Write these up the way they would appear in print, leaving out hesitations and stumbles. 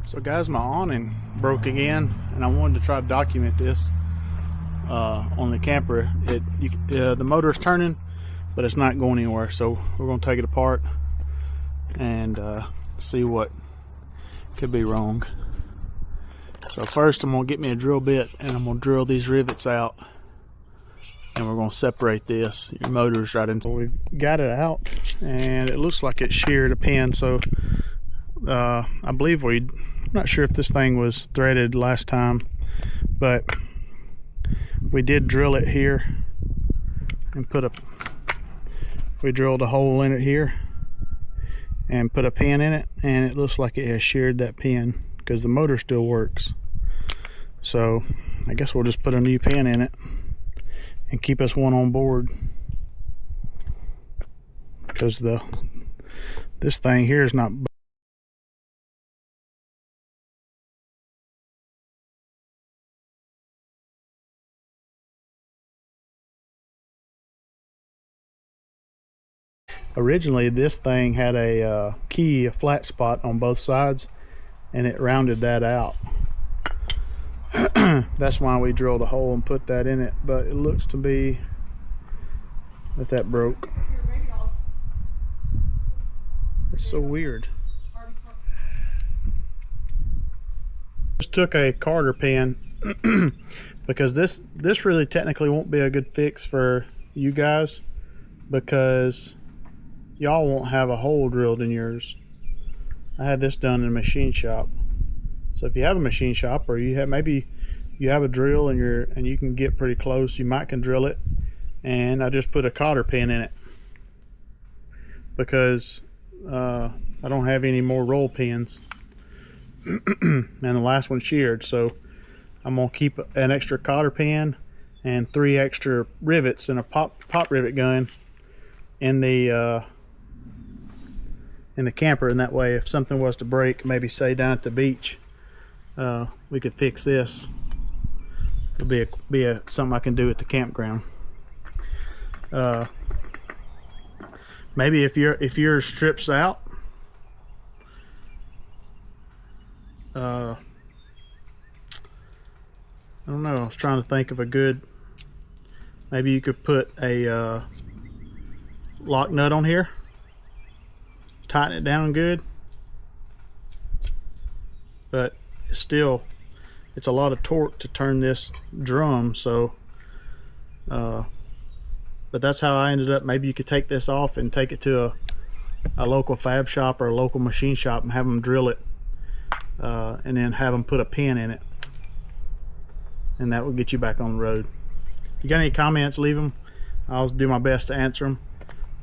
So guys, my awning broke again, and I wanted to try to document this on the camper. The motor's turning, but it's not going anywhere. So we're going to take it apart and see what could be wrong. So first I'm going to get me a drill bit and I'm going to drill these rivets out, and we're going to separate this. Your motor's right in. So we've got it out and it looks like it sheared a pin. So I believe I'm not sure if this thing was threaded last time, but we did drill it here and we drilled a hole in it here and put a pin in it, and it looks like it has sheared that pin because the motor still works. So I guess we'll just put a new pin in it and keep us one on board, because this thing here is not. Originally this thing had a flat spot on both sides, and it rounded that out. That's why we drilled a hole and put that in it, but it looks to be that broke. It's so weird. Just took a Carter pin because this really technically won't be a good fix for you guys, because y'all won't have a hole drilled in yours. I had this done in a machine shop. So if you have a machine shop, or maybe you have a drill and you can get pretty close, you might can drill it. And I just put a cotter pin in it because I don't have any more roll pins, and the last one sheared. So I'm gonna keep an extra cotter pin and 3 extra rivets and a pop rivet gun in the camper, and that way if something was to break, maybe say down at the beach, we could fix this. It'll be something I can do at the campground. Maybe if yours strips out, I don't know, I was trying to think of a good, maybe you could put a lock nut on here, tighten it down good, but still it's a lot of torque to turn this drum. So but that's how I ended up. Maybe you could take this off and take it to a local fab shop or a local machine shop and have them drill it, and then have them put a pin in it, and that will get you back on the road. If you got any comments, leave them. I'll do my best to answer them.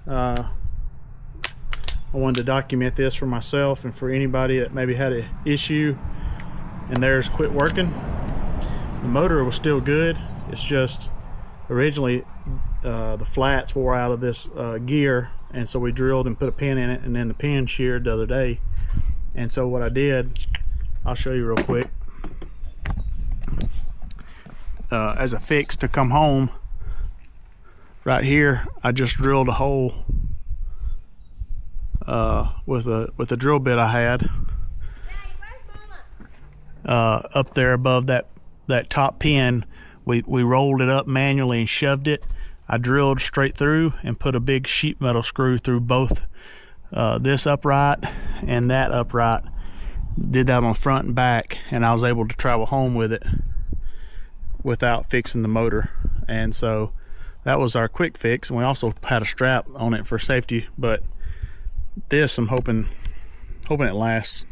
I wanted to document this for myself and for anybody that maybe had an issue and theirs quit working. The motor was still good. It's just originally the flats wore out of this gear, and so we drilled and put a pin in it, and then the pin sheared the other day. And so what I did, I'll show you real quick. As a fix to come home, right here I just drilled a hole with a drill bit I had up there above that top pin. We rolled it up manually and shoved it. I drilled straight through and put a big sheet metal screw through both this upright and that upright. Did that on front and back, and I was able to travel home with it without fixing the motor. And so that was our quick fix. And we also had a strap on it for safety, but this I'm hoping it lasts.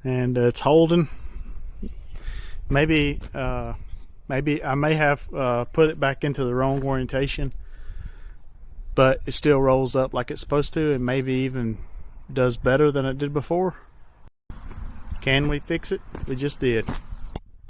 And it's holding. Maybe I may have put it back into the wrong orientation, but it still rolls up like it's supposed to, and maybe even does better than it did before. Can we fix it? We just did.